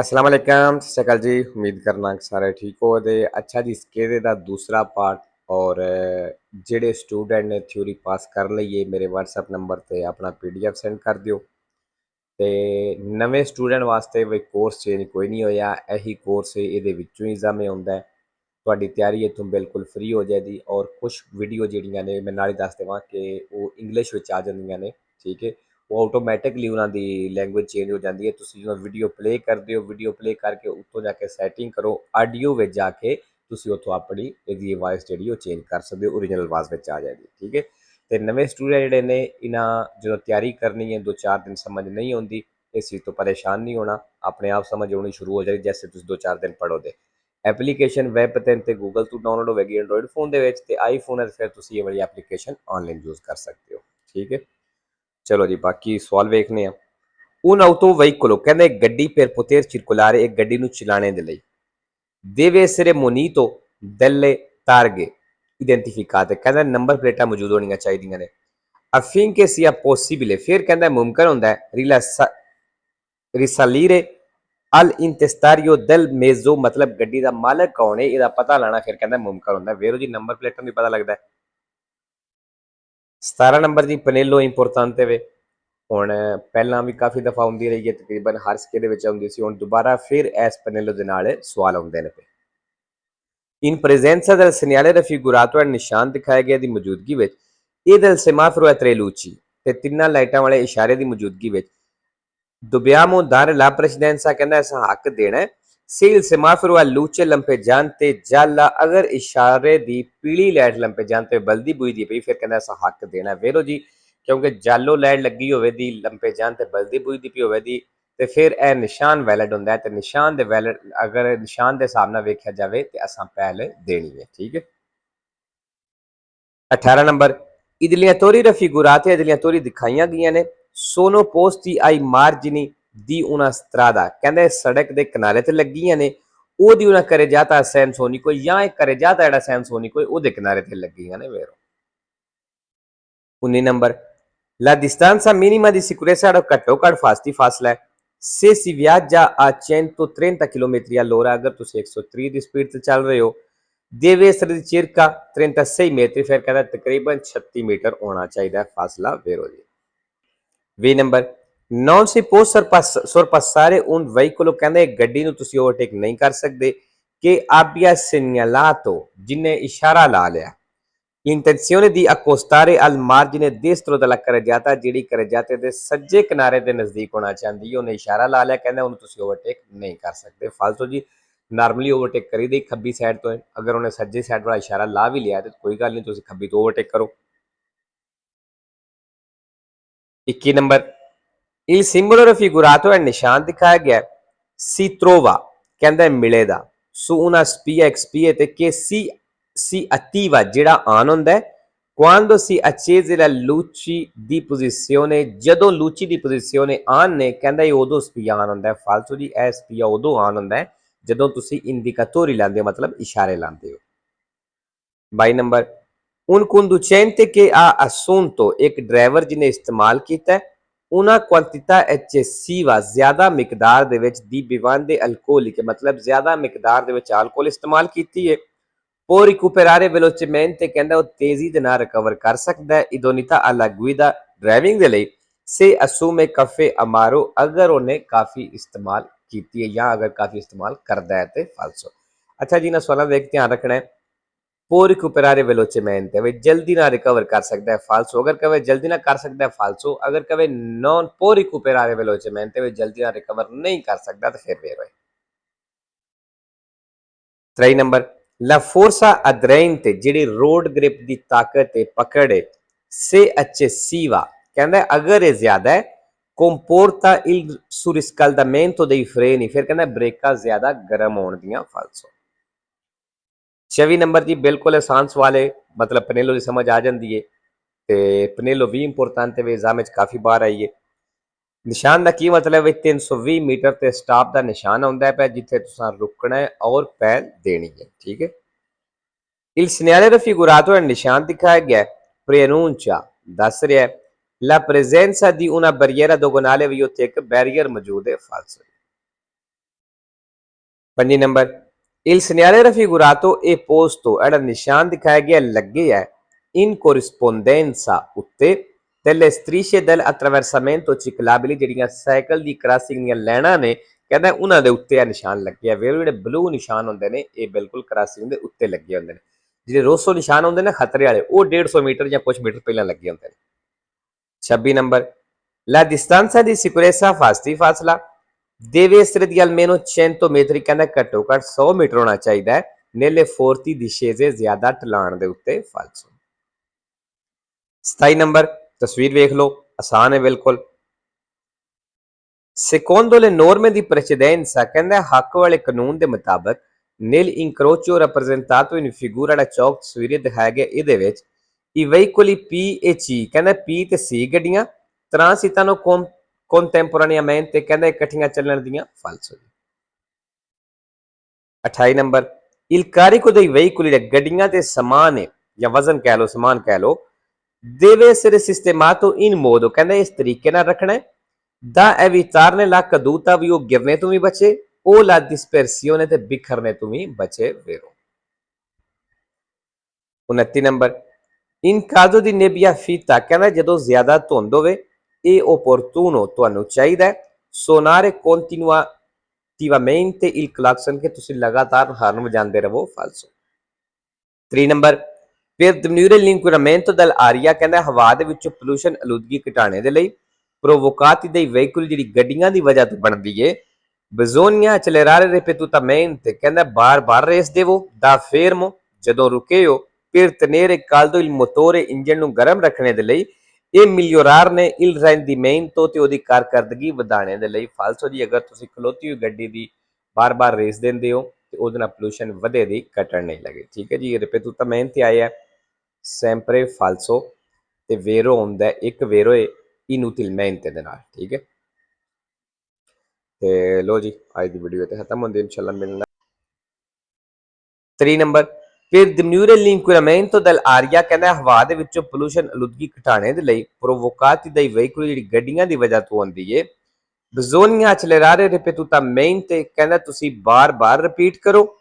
अस्सलाम वालेकुम, सत श्री अकाल जी। उम्मीद करना कि सारे ठीक हो ते अच्छा जी। इसके दा दूसरा पार्ट और ਜਿਹੜੇ ਸਟੂਡੈਂਟ ਨੇ ਥਿਊਰੀ ਪਾਸ ਕਰ ਲਈਏ ਮੇਰੇ WhatsApp ਨੰਬਰ ਤੇ ਆਪਣਾ PDF ਸੈਂਡ ਕਰ ਦਿਓ। ਤੇ ਨਵੇਂ ਸਟੂਡੈਂਟ ਵਾਸਤੇ ਵੀ ਕੋਰਸ ਚੇਂਜ ਕੋਈ ਨਹੀਂ ਹੋਇਆ, ਇਹੀ ਕੋਰਸ ਇਹਦੇ ਵਿੱਚੋਂ ਹੀ ਐਗਜ਼ਾਮ ਆਉਂਦਾ ਹੈ। ਤੁਹਾਡੀ ਤਿਆਰੀ ਇੱਥੋਂ ਬਿਲਕੁਲ ਫ੍ਰੀ ਹੋ ਜਾਏਗੀ ਔਰ ਕੁਝ ਵੀਡੀਓ ਜਿਹੜੀਆਂ ਨੇ ਮੈਂ ਨਾਲ ਹੀ ਦੱਸ ਦੇਵਾਂ ਕਿ ਉਹ ਇੰਗਲਿਸ਼ ਵਿੱਚ ਆ ਜਾਂਦੀਆਂ ਨੇ। ਠੀਕ ਹੈ, ਉਹ ਆਟੋਮੈਟਿਕਲੀ ਉਹਨਾਂ ਦੀ ਲੈਂਗੁਏਜ ਚੇਂਜ ਹੋ ਜਾਂਦੀ ਹੈ। ਤੁਸੀਂ ਜਦੋਂ ਵੀਡੀਓ ਪਲੇ ਕਰਦੇ ਹੋ, ਵੀਡੀਓ ਪਲੇ ਕਰਕੇ ਉੱਤੋਂ ਜਾ ਕੇ ਸੈਟਿੰਗ ਕਰੋ, ਆਡੀਓ ਵਿੱਚ ਜਾ ਕੇ ਤੁਸੀਂ ਉੱਥੋਂ ਆਪਣੀ ਇਹਦੀ ਆਵਾਜ਼ ਜਿਹੜੀ ਉਹ ਚੇਂਜ ਕਰ ਸਕਦੇ ਹੋ, ਓਰੀਜਨਲ ਆਵਾਜ਼ ਵਿੱਚ ਆ ਜਾਏਗੀ। ਠੀਕ ਹੈ, ਤੇ ਨਵੇਂ ਸਟੂਡੈਂਟ ਜਿਹੜੇ ਨੇ ਇਹਨਾਂ ਜਦੋਂ ਤਿਆਰੀ ਕਰਨੀ ਹੈ 2-4 ਦਿਨ ਸਮਝ ਨਹੀਂ ਆਉਂਦੀ, ਇਸ ਚੀਜ਼ ਤੋਂ ਪਰੇਸ਼ਾਨ ਨਹੀਂ ਹੋਣਾ, ਆਪਣੇ ਆਪ ਸਮਝ ਆਉਣੀ ਸ਼ੁਰੂ ਹੋ ਜਾਏਗੀ ਜੈਸੇ ਤੁਸੀਂ 2-4 ਦਿਨ ਪੜ੍ਹੋਗੇ। ਐਪਲੀਕੇਸ਼ਨ ਵੈਬ 'ਤੇ ਗੂਗਲ ਤੋਂ ਡਾਊਨਲੋਡ ਹੋਵੇਗੀ ਐਂਡਰੋਇਡ ਫੋਨ ਦੇ ਵਿੱਚ, ਤੇ ਆਈਫੋਨ ਹੈ ਫਿਰ ਤੁਸੀਂ ਇਹ ਵਾਲੀ ਐਪਲੀਕੇਸ਼ਨ ਆਨਲਾਈਨ ਯੂਜ਼ ਕਰ ਸਕਦੇ ਹੋ। ਠੀਕ ਹੈ, ਚਲੋ ਜੀ ਬਾਕੀ ਸਵਾਲ ਵੇਖਨੇ ਆ। Un autoveicolo ਕਹਿੰਦੇ ਗੱਡੀ per poter circolare, ਇੱਕ ਗੱਡੀ ਨੂੰ ਚਲਾਣੇ ਦੇ ਲਈ deve essere munito delle targhe identificate, ਕਹਿੰਦਾ ਨੰਬਰ ਪਲੇਟਾਂ ਮੌਜੂਦ ਹੋਣੀਆਂ ਚਾਹੀਦੀਆਂ ਨੇ। affinché sia possibile, ਫਿਰ ਕਹਿੰਦਾ ਮੁਮਕਨ ਹੁੰਦਾ ਹੈ risalire all'intestario del mezzo, ਮਤਲਬ ਗੱਡੀ ਦਾ ਮਾਲਕ ਕੌਣ ਹੈ ਇਹਦਾ ਪਤਾ ਲਾਣਾ ਫਿਰ ਕਹਿੰਦਾ ਮੁਮਕਨ ਹੁੰਦਾ। ਵੇਰੋ ਜੀ ਨੰਬਰ ਪਲੇਟਾਂ ਵੀ ਪਤਾ ਲੱਗਦਾ ਹੈ। 17 ਨੰਬਰ ਜੀ ਪਨੇਲੋ ਇੰਪੋਰਟਾਂਤੇ ਵੇ, ਹੁਣ ਪਹਿਲਾਂ ਵੀ ਕਾਫੀ ਦਫਾ ਆਉਂਦੀ ਰਹੀ ਹੈ, ਤਕਰੀਬਨ ਹਰ ਸਿੱਕੇ ਦੇ ਵਿੱਚ ਆਉਂਦੀ ਸੀ, ਹੁਣ ਦੁਬਾਰਾ ਫਿਰ ਇਸ ਪਨੇਲੋ ਦੇ ਨਾਲ ਸਵਾਲ ਆਉਂਦੇ ਨੇ ਪਏ। in presenza del segnale raffigurato ਹੈ, ਨਿਸ਼ਾਨ ਦਿਖਾਇਆ ਗਿਆ ਦੀ ਮੌਜੂਦਗੀ ਵਿੱਚ ਇਹ del semaforo è tre luci, ਤੇ ਤਿੰਨਾਂ ਲਾਈਟਾਂ ਵਾਲੇ ਇਸ਼ਾਰੇ ਦੀ ਮੌਜੂਦਗੀ ਵਿੱਚ dobbiamo dare la precedenza, ਕਹਿੰਦਾ ਇਸ ਹੱਕ ਦੇਣਾ se il semaforo è luce lampeggiante gialla, ਅਗਰ ਇਸ਼ਾਰੇ ਦੀ ਪੀਲੀ ਲਾਈਟ ਲੰਪੇਜਾਂਤੇ ਬਲਦੀ ਬੁਝਦੀ ਪਈ ਫਿਰ ਕਹਿੰਦਾ ਇਸ ਹੱਕ ਦੇਣਾ। ਵੇਰੋ ਜੀ ਕਿਉਂਕਿ ਜਾਲੋ ਲਾਈਟ ਲੱਗੀ ਹੋਵੇ ਦੀ ਲੰਪੇਜਾਂਤੇ ਬਲਦੀ ਬੁਝਦੀ ਪਈ ਹੋਵੇ ਦੀ ਤੇ ਫਿਰ ਇਹ ਨਿਸ਼ਾਨ ਵੈਲਿਡ ਹੁੰਦਾ ਹੈ, ਤੇ ਨਿਸ਼ਾਨ ਦੇ ਵੈਲਿਡ ਅਗਰ ਨਿਸ਼ਾਨ ਦੇ ਹਿਸਾਬ ਨਾਲ ਵੇਖਿਆ ਜਾਵੇ ਤੇ ਅਸਾਂ ਪਹਿਲ ਦੇਣੀ ਹੈ। ਠੀਕ ਹੈ, 18 ਨੰਬਰ idiliatori raffigurati, idiliatori ਦਿਖਾਈਆਂ ਗਈਆਂ ਨੇ sono posti ai margini di una strada, ਕਹਿੰਦੇ ਸੜਕ ਦੇ ਕਿਨਾਰੇ ਤੇ ਲੱਗੀਆਂ ਨੇ, ਉਹਦੀ ਉਹਨਾਂ carreggiata sensonico ਜਾਂ ਇੱਕ carreggiata ਜਿਹੜਾ sensonico ਉਹਦੇ ਕਿਨਾਰੇ ਤੇ ਲੱਗੀਆਂ ਨੇ। ਵੇਰੋ 19 number la distanza minima di sicurezza, ਜਿਹੜਾ ਘੱਟੋ ਘੱਟ ਫਾਸਲਾ ਹੈ se si viaggia a 130 km all'ora, ਅਗਰ ਤੁਸੀਂ 130 ਦੀ ਸਪੀਡ ਤੇ ਚੱਲ ਰਹੇ ਹੋ deve essere di circa 36 metri, ਫਿਰ ਕਹਿੰਦਾ ਤਕਰੀਬਨ 36 ਮੀਟਰ ਹੋਣਾ ਚਾਹੀਦਾ ਫਾਸਲਾ। ਵੇਰੋ ਜੀ 20 number non si può sorpassare un veicolo, ਕਹਿੰਦੇ ਗੱਡੀ ਨੂੰ ਤੁਸੀਂ ਓਵਰਟੇਕ ਨਹੀਂ ਕਰ ਸਕਦੇ ਕਿ abbia segnalato, ਜਿਹਨੇ ਇਸ਼ਾਰਾ ਲਾ ਲਿਆ l'intenzione di accostare al margine destro della carreggiata, ਜਿਹੜੀ carreggiate ਦੇ ਸੱਜੇ ਕਿਨਾਰੇ ਦੇ ਨਜ਼ਦੀਕ ਹੋਣਾ ਚਾਹੁੰਦੀ ਹੈ, ਉਹਨੇ ਇਸ਼ਾਰਾ ਲਾ ਲਿਆ, ਕਹਿੰਦਾ ਉਹਨੂੰ ਤੁਸੀਂ ਓਵਰਟੇਕ ਨਹੀਂ ਕਰ ਸਕਦੇ। ਫਾਲਤੂ ਜੀ ਨਾਰਮਲੀ ਓਵਰਟੇਕ ਕਰੀਦੀ ਖੱਬੀ ਸਾਈਡ ਤੋਂ, ਅਗਰ ਉਹਨੇ ਸੱਜੇ ਸਾਈਡ ਵਾਲਾ ਇਸ਼ਾਰਾ ਲਾ ਵੀ ਲਿਆ ਤੇ ਕੋਈ ਗੱਲ ਨਹੀਂ, ਤੁਸੀਂ ਖੱਬੀ ਤੋਂ ਓਵਰਟੇਕ ਕਰੋ। 21 ਨੰਬਰ il simbolo raffigurato ਹੈ, ਨਿਸ਼ਾਨ ਦਿਖਾਇਆ ਗਿਆ si trova, ਕਹਿੰਦਾ ਮਿਲੇਗਾ su una spia, ਇੱਕ spia ਤੇ che si attiva, ਜਿਹੜਾ ਆਨ ਹੁੰਦਾ ਹੈ quando si accese la luci di posizione, ਜਦੋਂ ਲੂਚੀ ਦੀ ਪੋਜੀਸ਼ਨ ਆਨ ਨੇ ਕਹਿੰਦਾ ਇਹ ਉਦੋਂ ਸਪੀਆ ਆਨ ਹੁੰਦਾ ਹੈ। ਫਾਲਤੂ ਜੀ ਇਹ ਸਪੀਆ ਉਦੋਂ ਆਨ ਹੁੰਦਾ ਹੈ ਜਦੋਂ ਤੁਸੀਂ ਇੰਡੀਕੇਟੋਰੀ ਲਾਉਂਦੇ ਹੋ, ਮਤਲਬ ਇਸ਼ਾਰੇ ਲਾਉਂਦੇ ਹੋ। 22 number un conducente che ha assunto, ਇੱਕ ਡਰਾਈਵਰ ਜਿਹਨੇ ਇਸਤੇਮਾਲ ਕੀਤਾ una quantità eccessiva, ਜ਼ਿਆਦਾ ਮਿਕਦਾਰ ਦੇ ਵਿੱਚ ਦੀ bevande alcoliche, ਮਤਲਬ ਜ਼ਿਆਦਾ ਮਿਕਦਾਰ ਦੇ ਵਿੱਚ alcol ਇਸਤੇਮਾਲ ਕੀਤੀ ਹੈ può recuperare velocemente, ਕਹਿੰਦਾ ਉਹ ਤੇਜ਼ੀ ਦੇ ਨਾਲ ਰਿਕਵਰ ਕਰ ਸਕਦਾ ਹੈ idoneità alla guida, ਡਰਾਈਵਿੰਗ ਦੇ ਲਈ se assume caffè amaro, ਅਗਰ ਉਹਨੇ ਕਾਫੀ ਇਸਤੇਮਾਲ ਕੀਤੀ ਹੈ ਜਾਂ ਅਗਰ ਕਾਫੀ ਇਸਤੇਮਾਲ ਕਰਦਾ ਹੈ ਤੇ ਫਾਲਸੋ। ਅੱਛਾ ਜੀ, ਇਹਨਾਂ ਸਵਾਲਾਂ ਦਾ ਇੱਕ ਧਿਆਨ ਰੱਖਣਾ ਹੈ può recuperare velocemente, ਵੇ ਜਲਦੀ ਨਾਲ ਰਿਕਵਰ ਕਰ ਸਕਦਾ ਹੈ ਫਾਲਸੋ, ਅਗਰ ਕਵੇ ਜਲਦੀ ਨਾਲ ਕਰ ਸਕਦਾ ਹੈ ਫਾਲਸੋ, ਅਗਰ ਕਵੇ non può recuperare velocemente, ਵੇ ਜਲਦੀ ਨਾਲ ਰਿਕਵਰ ਨਹੀਂ ਕਰ ਸਕਦਾ ਤੇ ਫਿਰ ਵੇਰੋ 23 ਨੰਬਰ la forza aderente, ਜਿਹੜੀ ਰੋਡ ਗ੍ਰਿਪ ਦੀ ਤਾਕਤ ਹੈ ਪਕੜ ਹੈ se eccessiva, ਕਹਿੰਦਾ ਅਗਰ ਇਹ ਜ਼ਿਆਦਾ ਹੈ comporta il surriscaldamento dei freni, ਫਿਰ ਕਹਿੰਦਾ ਬ੍ਰੇਕਾਂ ਜ਼ਿਆਦਾ ਗਰਮ ਹੋਣ ਦੀਆਂ ਫਾਲਸੋ। 24 ਨੰਬਰ ਜੀ ਬਿਲਕੁਲ ਆਸਾਨ ਸਵਾਲ ਹੈ, ਮਤਲਬ ਪਨੇਲੋ ਦੀ ਸਮਝ ਆ ਜਾਂਦੀ ਹੈ ਤੇ ਪਨੇਲੋ ਵੀ ਇੰਪੋਰਟੈਂਟ ਹੈ, ਐਗਜ਼ਾਮ ਵਿੱਚ ਕਾਫੀ ਬਾਰ ਆਈ ਹੈ। ਨਿਸ਼ਾਨ ਦਾ ਕੀ ਮਤਲਬ ਹੈ 320 ਮੀਟਰ ਤੇ ਸਟਾਪ ਦਾ ਨਿਸ਼ਾਨ ਆਉਂਦਾ ਹੈ ਜਿੱਥੇ ਤੁਸੀਂ ਰੁਕਣਾ ਹੈ ਔਰ ਪਹਿਲ ਦੇਣੀ ਹੈ। ਠੀਕ ਹੈ, il segnale raffigurato ਹੈ, ਨਿਸ਼ਾਨ ਦਿਖਾਇਆ ਗਿਆ preannuncia, ਦੱਸ ਰਿਹਾ la presenza di una barriera doganale, ਵੀ ਉੱਥੇ ਇੱਕ ਬੈਰੀਅਰ ਮੌਜੂਦ ਹੈ ਫਾਲਸੋ। 5 number Il segnale raffigurato e posto ਜਿਹੜਾ ਨਿਸ਼ਾਨ ਦਿਖਾਇਆ ਗਿਆ ਲੱਗੇ ਹੈ in corrispondenza ਉੱਤੇ delle strisce del attraversamento ciclabili ਜਿਹੜੀਆਂ ਸਾਈਕਲ ਦੀ ਕ੍ਰਾਸਿੰਗ ਦੀਆਂ ਲਾਈਨਾਂ ਨੇ ਕਹਿੰਦਾ ਉਹਨਾਂ ਦੇ ਉੱਤੇ ਇਹ ਨਿਸ਼ਾਨ ਲੱਗੇ ਆ ਵੇ ਜਿਹੜੇ ਬਲੂ ਨਿਸ਼ਾਨ ਹੁੰਦੇ ਨੇ ਇਹ ਬਿਲਕੁਲ ਕ੍ਰਾਸਿੰਗ ਦੇ ਉੱਤੇ ਲੱਗੇ ਹੁੰਦੇ ਨੇ ਜਿਹੜੇ ਰੋਸੋ ਨਿਸ਼ਾਨ ਹੁੰਦੇ ਨੇ ਖਤਰੇ ਵਾਲੇ ਉਹ 150 ਮੀਟਰ ਜਾਂ ਕੁਝ ਮੀਟਰ ਪਹਿਲਾਂ ਲੱਗੇ ਹੁੰਦੇ ਨੇ 26 number La distanza di sicurezza ਫਾਸਲਾ deve essere di almeno 100 metri ਕਹਿੰਦਾ ਘੱਟੋ ਘੱਟ 100 ਮੀਟਰ ਹੋਣਾ ਚਾਹੀਦਾ ਹੈ nelle forti discese ਜ਼ਿਆਦਾ ਢਲਾਣ ਦੇ ਉੱਤੇ ਫਾਲਸੋ 27 ਨੰਬਰ ਤਸਵੀਰ ਵੇਖ ਲਓ ਆਸਾਨ ਹੈ ਬਿਲਕੁਲ secondo le norme di precedenza ਕਹਿੰਦਾ ਹੱਕ ਵਾਲੇ ਕਾਨੂੰਨ ਦੇ ਮੁਤਾਬਕ nel incrocio rappresentato in figura ਦਾ ਚੌਕ ਤਸਵੀਰ ਦਿਖਾਇਆ ਗਿਆ ਇਹਦੇ ਵਿੱਚ i veicoli P e C ਕਹਿੰਦਾ P ਤੇ C ਗੱਡੀਆਂ transitano contemporaneamente ਕਹਿੰਦਾ ਇਕੱਠੀਆਂ ਚੱਲਣ ਦੀਆਂ ਫਾਲਸੋ 28 number il carico dei veicoli ਗੱਡੀਆਂ ਤੇ ਸਮਾਨ ਹੈ ਜਾਂ ਵਜ਼ਨ ਕਹਿ ਲਓ ਸਮਾਨ ਕਹਿ ਲਓ deve essere sistemato in modo ਕਹਿੰਦਾ ਇਸ ਤਰੀਕੇ ਨਾਲ ਰੱਖਣਾ ਹੈ da evitare la caduta ਵੀ ਉਹ ਗਿਰਨੇ ਤੋਂ ਵੀ ਬਚੇ o la dispersione ਤੇ ਬਿਖਰਨੇ ਤੋਂ ਵੀ ਬਚੇ ਵੇਰੋ 29 number in caso di nebbia fitta ਕਹਿੰਦਾ ਜਦੋਂ ਜ਼ਿਆਦਾ ਧੁੰਦ ਹੋਵੇ ਇਹ opportuno ਤੁਹਾਨੂੰ ਚਾਹੀਦਾ ਹੈ suonare continuativamente il clacson ਕਿ ਤੁਸੀਂ ਲਗਾਤਾਰ ਹਾਰਨ ਵਜਾਉਂਦੇ ਰਹੋ ਫਾਲਸੋ 3 number per diminuire l'inquinamento dell'aria ਕਹਿੰਦਾ ਹਵਾ ਦੇ ਵਿੱਚੋਂ ਪੋਲੂਸ਼ਨ ਆਲੂਦਗੀ ਘਟਾਉਣੇ ਦੇ ਲਈ provocati dai veicoli ਜਿਹੜੀ ਗੱਡੀਆਂ ਦੀ ਵਜ੍ਹਾ ਤੋਂ ਬਣਦੀ ਏ bisogna accelerare ripetutamente ਕਹਿੰਦਾ ਬਾਰ-ਬਾਰ ਰੇਸ ਦੇਵੋ da fermo ਜਦੋਂ ਰੁਕੇ ਹੋ per tenere caldo il motore engine ਨੂੰ ਗਰਮ ਰੱਖਣੇ ਦੇ ਲਈ ਇਹ migliorarne il rendimento ਤੇ ਉਹਦੀ ਕਾਰਕਰਦਗੀ ਵਧਾਉਣੇ ਦੇ ਲਈ ਫਾਲਸੋ ਜੀ ਅਗਰ ਤੁਸੀਂ ਖਲੋਤੀ ਹੋਈ ਗੱਡੀ ਦੀ ਬਾਰ-ਬਾਰ ਰੇਸ ਦਿੰਦੇ ਹੋ ਤੇ ਉਹਦੇ ਨਾਲ ਪੋਲੂਸ਼ਨ ਵਧੇ ਦੀ ਘਟਣ ਨਹੀਂ ਲੱਗੇ ਠੀਕ ਹੈ ਜੀ ripetutamente ਆਇਆ sempre falso ਤੇ vero ਹੁੰਦਾ ਇੱਕ vero è inutilmente ਦੇ ਨਾਲ ਠੀਕ ਹੈ ਤੇ ਲੋ ਜੀ ਅੱਜ ਦੀ ਵੀਡੀਓ ਤੇ ਖਤਮ ਹੁੰਦੀ ਇਨਸ਼ਾਅੱਲਾ ਮਿਲਣਾ 3 number per diminuire l'inquinamento dell'aria ਕਹਿੰਦਾ ਹਵਾ ਦੇ ਵਿੱਚੋਂ ਪੋਲੂਸ਼ਨ ਆਲੂਦਗੀ ਘਟਾਉਣੇ ਦੇ ਲਈ provocati dai veicoli ਜਿਹੜੀ ਗੱਡੀਆਂ ਦੀ ਵਜ੍ਹਾ ਤੋਂ ਹੁੰਦੀ ਏ bisogna accelerare ripetutamente ਕਹਿੰਦਾ ਤੁਸੀਂ ਬਾਰ-ਬਾਰ ਰਿਪੀਟ ਕਰੋ